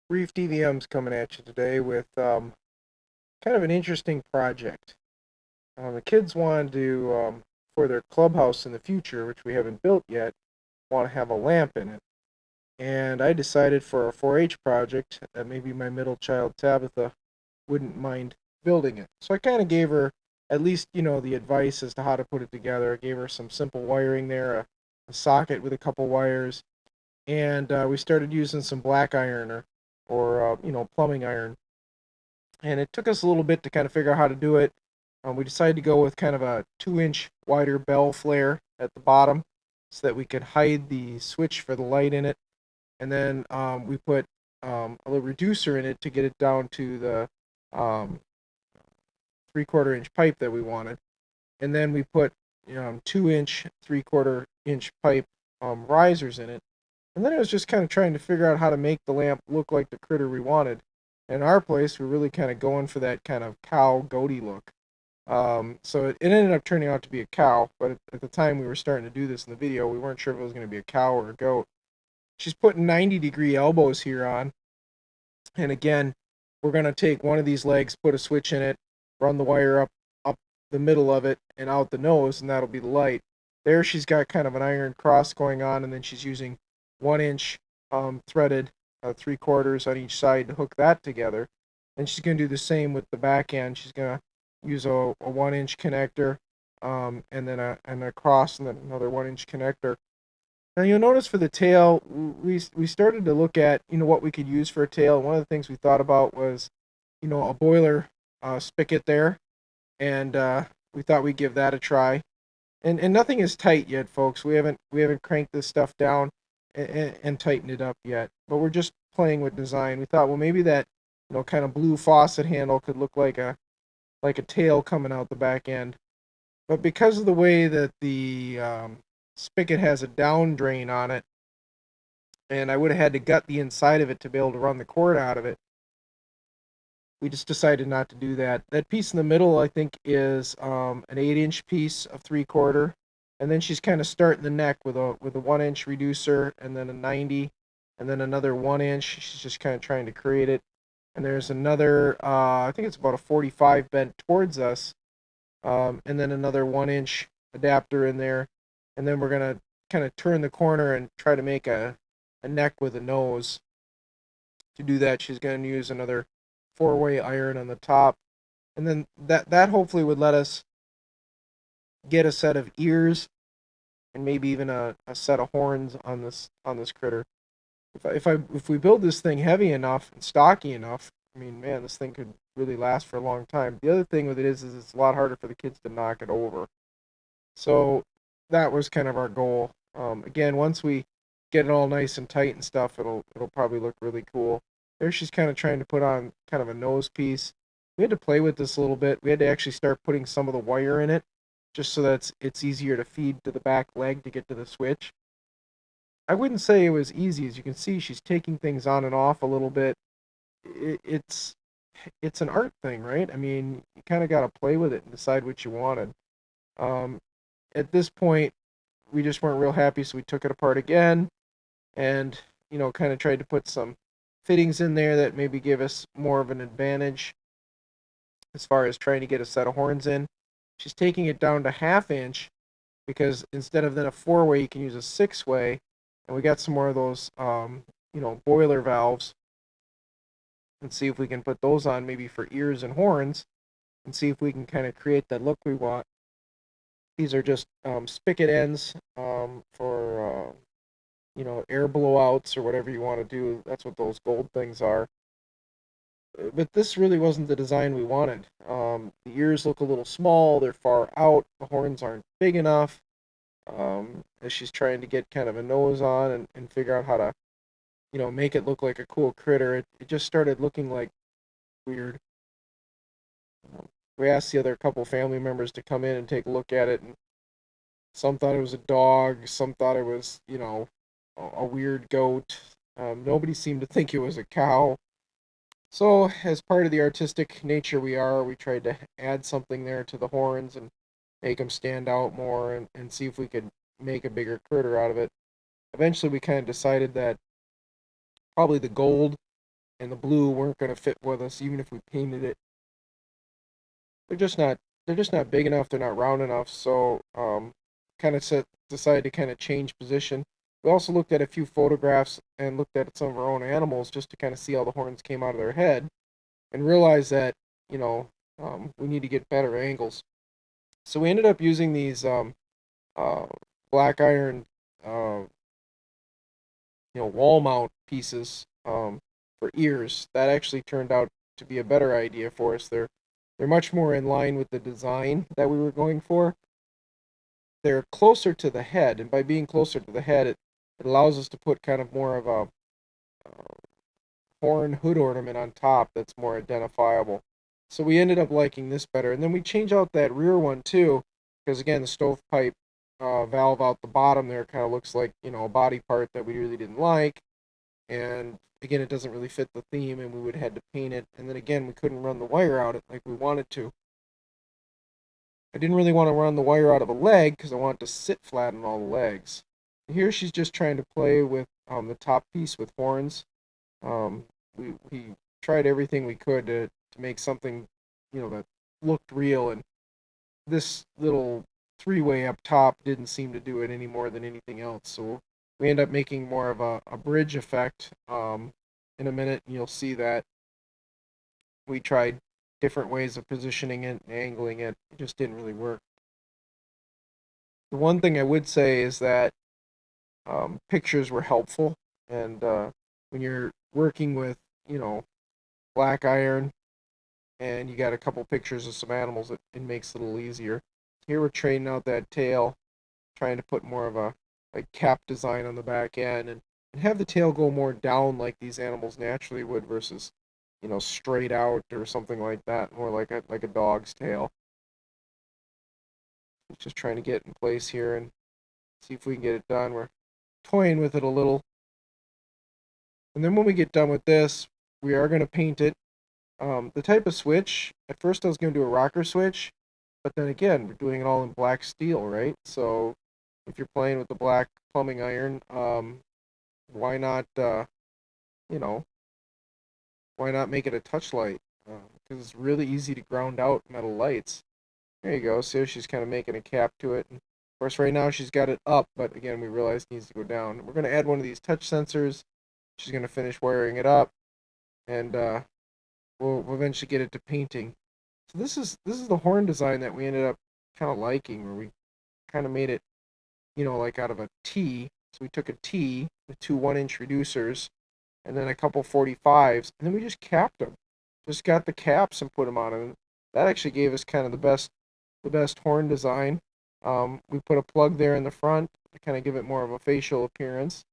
Reef DVM's coming at you today with kind of an interesting project. The kids wanted to, for their clubhouse in the future, which we haven't built yet, want to have a lamp in it. And I decided for a 4-H project that maybe my middle child, Tabitha, wouldn't mind building it. So I kind of gave her at least, the advice as to how to put it together. I gave her some simple wiring there, a socket with a couple wires, and we started using some black iron or plumbing iron, and it took us a little bit to kind of figure out how to do it. We decided to go with kind of a 2-inch wider bell flare at the bottom so that we could hide the switch for the light in it. And then we put a little reducer in it to get it down to the 3/4 inch pipe that we wanted. And then we put 2-inch, 3/4 inch pipe risers in it. And then it was just kind of trying to figure out how to make the lamp look like the critter we wanted. In our place, we're really kind of going for that kind of cow goatee look. So it ended up turning out to be a cow, but at the time we were starting to do this in the video, we weren't sure if it was going to be a cow or a goat. She's putting 90-degree elbows here on, and again, we're going to take one of these legs, put a switch in it, run the wire up the middle of it and out the nose, and that'll be the light. There she's got kind of an iron cross going on, and then she's using 1-inch threaded 3/4 on each side to hook that together. And she's going to do the same with the back end. She's going to use a 1-inch connector, and then a cross, and then another 1-inch connector. Now you'll notice for the tail, we started to look at what we could use for a tail. One of the things we thought about was a boiler spigot there, and we thought we'd give that a try. And nothing is tight yet, folks. We haven't cranked this stuff down and tightened it up yet. But we're just playing with design. We thought, well, maybe that kind of blue faucet handle could look like a tail coming out the back end. But because of the way that the spigot has a down drain on it, and I would have had to gut the inside of it to be able to run the cord out of it, we just decided not to do that. That piece in the middle, I think, is an 8-inch piece of 3/4, and then she's kind of starting the neck with a 1-inch reducer, and then a 90, and then another 1-inch. She's just kind of trying to create it. And there's another, I think it's about a 45 bent towards us, and then another 1-inch adapter in there, and then we're gonna kind of turn the corner and try to make a neck with a nose. To do that, she's going to use another 4-way iron on the top, and then that hopefully would let us get a set of ears and maybe even a set of horns on this critter. If we build this thing heavy enough and stocky enough, I mean, man, this thing could really last for a long time. The other thing with it is it's a lot harder for the kids to knock it over. So that was kind of our goal. Again, once we get it all nice and tight and stuff, it'll probably look really cool. There she's kind of trying to put on kind of a nose piece. We had to play with this a little bit. We had to actually start putting some of the wire in it, just so that it's easier to feed to the back leg to get to the switch. I wouldn't say it was easy. As you can see, she's taking things on and off a little bit. It, it's it's an art thing, right? I mean, you kind of got to play with it and decide what you wanted. Um, at this point, we just weren't real happy, so we took it apart again and kind of tried to put some fittings in there that maybe give us more of an advantage as far as trying to get a set of horns in. She's taking it down to 1/2 inch because instead of then a 4-way, you can use a 6-way, and we got some more of those boiler valves, and see if we can put those on maybe for ears and horns, and see if we can kind of create that look we want. These are just spigot ends for air blowouts or whatever you want to do. That's what those gold things are. But this really wasn't the design we wanted. The ears look a little small. They're far out. The horns aren't big enough. As she's trying to get kind of a nose on and figure out how to, make it look like a cool critter, it just started looking like weird. We asked the other couple family members to come in and take a look at it, and some thought it was a dog. Some thought it was, a weird goat. Nobody seemed to think it was a cow. So, as part of the artistic nature we are, we tried to add something there to the horns and make them stand out more and see if we could make a bigger critter out of it. Eventually, we kind of decided that probably the gold and the blue weren't going to fit with us even if we painted it. They're just not they're just not big enough. They're not round enough. So kind of decided to kind of change position. We also looked at a few photographs and looked at some of our own animals just to kind of see how the horns came out of their head and realized that you know we need to get better angles. So we ended up using these uh, black iron uh, wall mount pieces for ears. That actually turned out to be a better idea for us. They're much more in line with the design that we were going for. They're closer to the head, and by being closer to the head, it allows us to put kind of more of a horn hood ornament on top that's more identifiable. So we ended up liking this better, and then we change out that rear one too, because again the stovepipe valve out the bottom there kind of looks like a body part that we really didn't like, and again it doesn't really fit the theme, and we would have had to paint it, and then again we couldn't run the wire out it like we wanted to. I didn't really want to run the wire out of a leg because I want it to sit flat on all the legs. Here she's just trying to play with the top piece with horns. We tried everything we could to make something that looked real, and this little three-way up top didn't seem to do it any more than anything else. So we end up making more of a bridge effect. In a minute, you'll see that we tried different ways of positioning it and angling it. It just didn't really work. The one thing I would say is that pictures were helpful, and when you're working with, you know, black iron and you got a couple pictures of some animals, it makes it a little easier. Here we're training out that tail, trying to put more of a like cap design on the back end, and have the tail go more down like these animals naturally would versus straight out or something like that, more like a dog's tail. Just trying to get in place here and see if we can get it done. We're toying with it a little. And then when we get done with this, we are going to paint it. The type of switch, at first I was going to do a rocker switch, but then again, we're doing it all in black steel, right? So if you're playing with the black plumbing iron, why not, you know, why not make it a touch light? Because it's really easy to ground out metal lights. There you go. So she's kind of making a cap to it. And of course, right now she's got it up, but again, we realize it needs to go down. We're going to add one of these touch sensors. She's going to finish wiring it up, and we'll eventually get it to painting. So this is the horn design that we ended up kind of liking, where we kind of made it, like out of a T. So we took a T with two 1-inch reducers, and then a couple 45s, and then we just capped them. Just got the caps and put them on, and that actually gave us kind of the best horn design. We put a plug there in the front to kind of give it more of a facial appearance.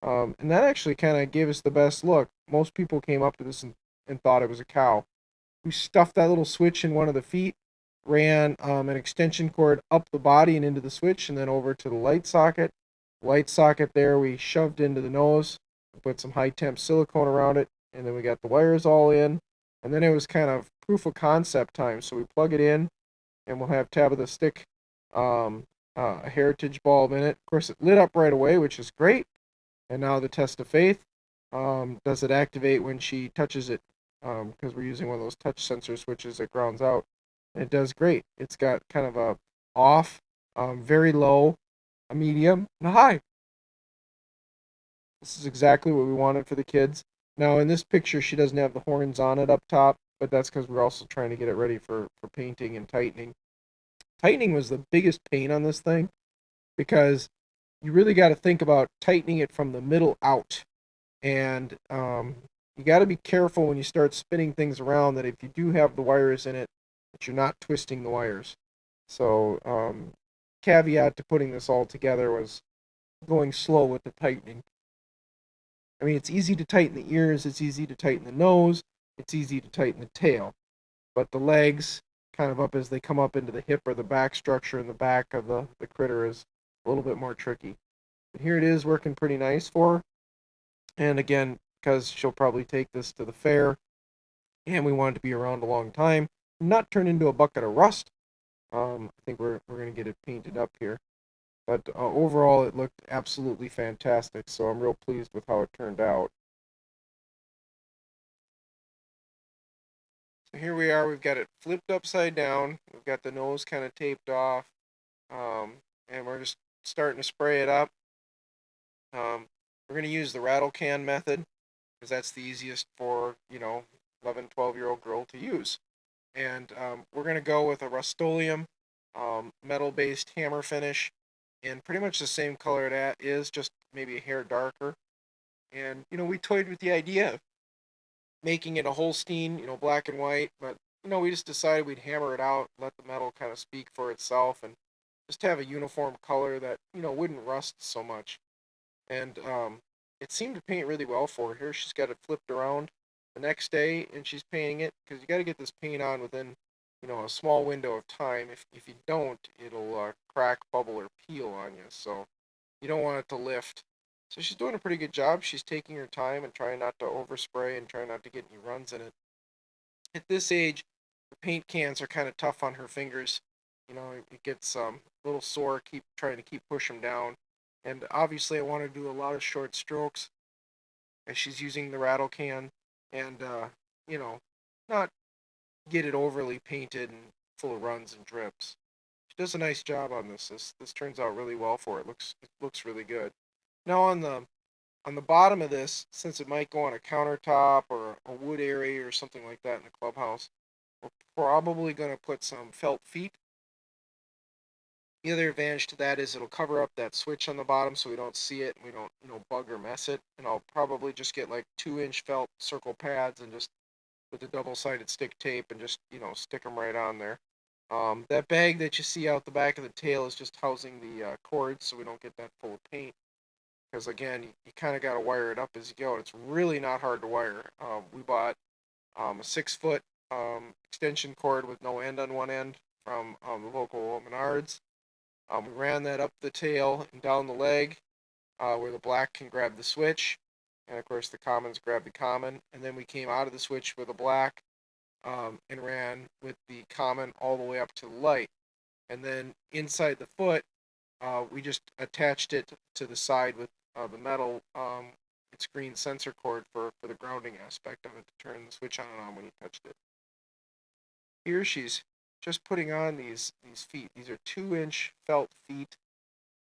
And that actually kind of gave us the best look. Most people came up to this and thought it was a cow. We stuffed that little switch in one of the feet, ran an extension cord up the body and into the switch, and then over to the light socket. Light socket there we shoved into the nose, put some high temp silicone around it, and then we got the wires all in. And then it was kind of proof of concept time. So we plug it in, and we'll have Tabitha stick a heritage bulb in it. Of course, it lit up right away, which is great. And now the test of faith. Does it activate when she touches it? Because we're using one of those touch sensor switches that grounds out. And it does great. It's got kind of a off, very low, a medium, and a high. This is exactly what we wanted for the kids. Now in this picture, she doesn't have the horns on it up top, but that's because we're also trying to get it ready for painting and tightening. Tightening was the biggest pain on this thing because you really got to think about tightening it from the middle out. And you got to be careful when you start spinning things around that if you do have the wires in it, that you're not twisting the wires. So, caveat to putting this all together was going slow with the tightening. I mean, it's easy to tighten the ears, it's easy to tighten the nose, it's easy to tighten the tail, but the legs, kind of up as they come up into the hip or the back structure in the back of the critter, is a little bit more tricky. But here it is working pretty nice for her. And again, because she'll probably take this to the fair, and we want it to be around a long time, not turn into a bucket of rust. I think we're gonna get it painted up here. But overall, it looked absolutely fantastic. So I'm real pleased with how it turned out. So here we are, we've got it flipped upside down, we've got the nose kind of taped off, um, and we're just starting to spray it up. We're going to use the rattle can method because that's the easiest for, 11, 12-year-old girl to use. And we're going to go with a Rust-Oleum metal-based hammer finish and pretty much the same color it is, just maybe a hair darker. And, we toyed with the idea of making it a Holstein, black and white, but, we just decided we'd hammer it out, let the metal kind of speak for itself, and just have a uniform color that, wouldn't rust so much. And it seemed to paint really well for her. Here she's got it flipped around the next day, and she's painting it because you got to get this paint on within, a small window of time. If you don't, it'll crack, bubble, or peel on you. So you don't want it to lift. So she's doing a pretty good job. She's taking her time and trying not to overspray and trying not to get any runs in it. At this age, the paint cans are kind of tough on her fingers. It gets a little sore. Keep trying to keep push them down. And obviously, I want to do a lot of short strokes as she's using the rattle can, and you know, not get it overly painted and full of runs and drips. She does a nice job on this. This turns out really well for her. It looks really good. Now on the bottom of this, since it might go on a countertop or a wood area or something like that in the clubhouse, we're probably going to put some felt feet. The other advantage to that is it'll cover up that switch on the bottom so we don't see it and we don't, bug or mess it. And I'll probably just get like 2-inch felt circle pads and just with the double-sided stick tape and just, stick them right on there. That bag that you see out the back of the tail is just housing the cords so we don't get that full of paint. Because again, you kind of got to wire it up as you go. It's really not hard to wire. We bought a 6-foot extension cord with no end on one end from the local Menards. We ran that up the tail and down the leg where the black can grab the switch. And of course, the commons grab the common. And then we came out of the switch with the black and ran with the common all the way up to the light. And then inside the foot, we just attached it to the side with the metal it's green sensor cord for the grounding aspect of it to turn the switch on and on when you touched it. Here she's just putting on these feet. These are 2-inch felt feet.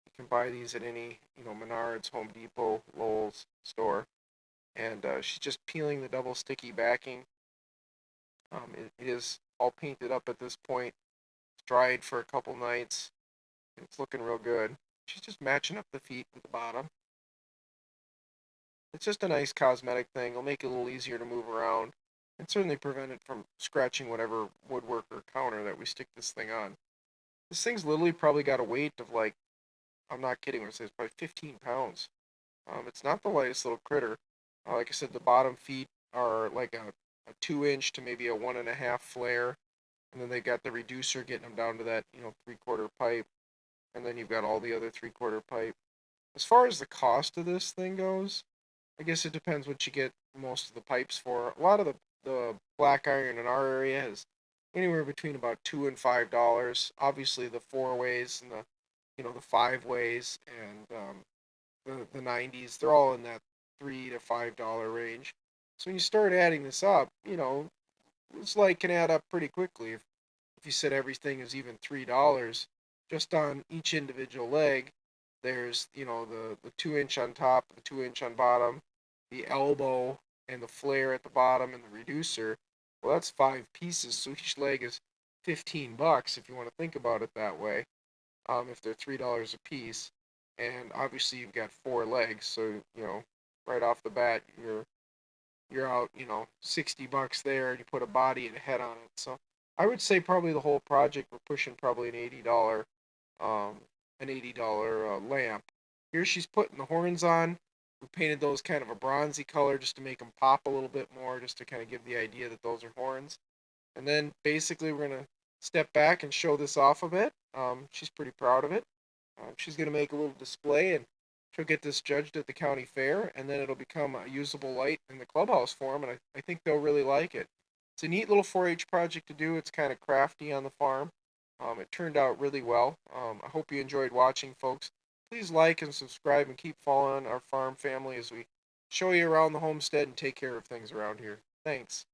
You can buy these at any Menards, Home Depot, Lowe's store. And she's just peeling the double sticky backing. It is all painted up at this point. It's dried for a couple nights. It's looking real good. She's just matching up the feet with the bottom. It's just a nice cosmetic thing. It'll make it a little easier to move around and certainly prevent it from scratching whatever woodwork or counter that we stick this thing on. This thing's literally probably got a weight of like, I'm not kidding when I say it's probably 15 pounds. It's not the lightest little critter. Like I said, the bottom feet are like a 2-inch to maybe a 1.5 flare. And then they got the reducer getting them down to that, 3/4 pipe. And then you've got all the other 3/4 pipe. As far as the cost of this thing goes, I guess it depends what you get most of the pipes for. A lot of the black iron in our area is anywhere between about $2 and $5. Obviously, the 4-ways and the 5-ways and the 90s, they're all in that $3 to $5 range. So when you start adding this up, it's like can add up pretty quickly. If you said everything is even $3, just on each individual leg, there's the 2-inch on top, the 2-inch on bottom, the elbow and the flare at the bottom, and the reducer. Well, that's 5 pieces, so each leg is $15 if you want to think about it that way. If they're $3 a piece, and obviously you've got 4 legs, so right off the bat you're out $60 there, and you put a body and a head on it. So I would say probably the whole project we're pushing probably um, an $80 lamp. Here she's putting the horns on. We painted those kind of a bronzy color just to make them pop a little bit more, just to kind of give the idea that those are horns. And then basically we're gonna step back and show this off a bit. She's pretty proud of it. She's gonna make a little display and she'll get this judged at the county fair, and then it'll become a usable light in the clubhouse for them, and I think they'll really like it. It's a neat little 4-H project to do. It's kind of crafty on the farm. It turned out really well. I hope you enjoyed watching, folks. Please like and subscribe and keep following our farm family as we show you around the homestead and take care of things around here. Thanks.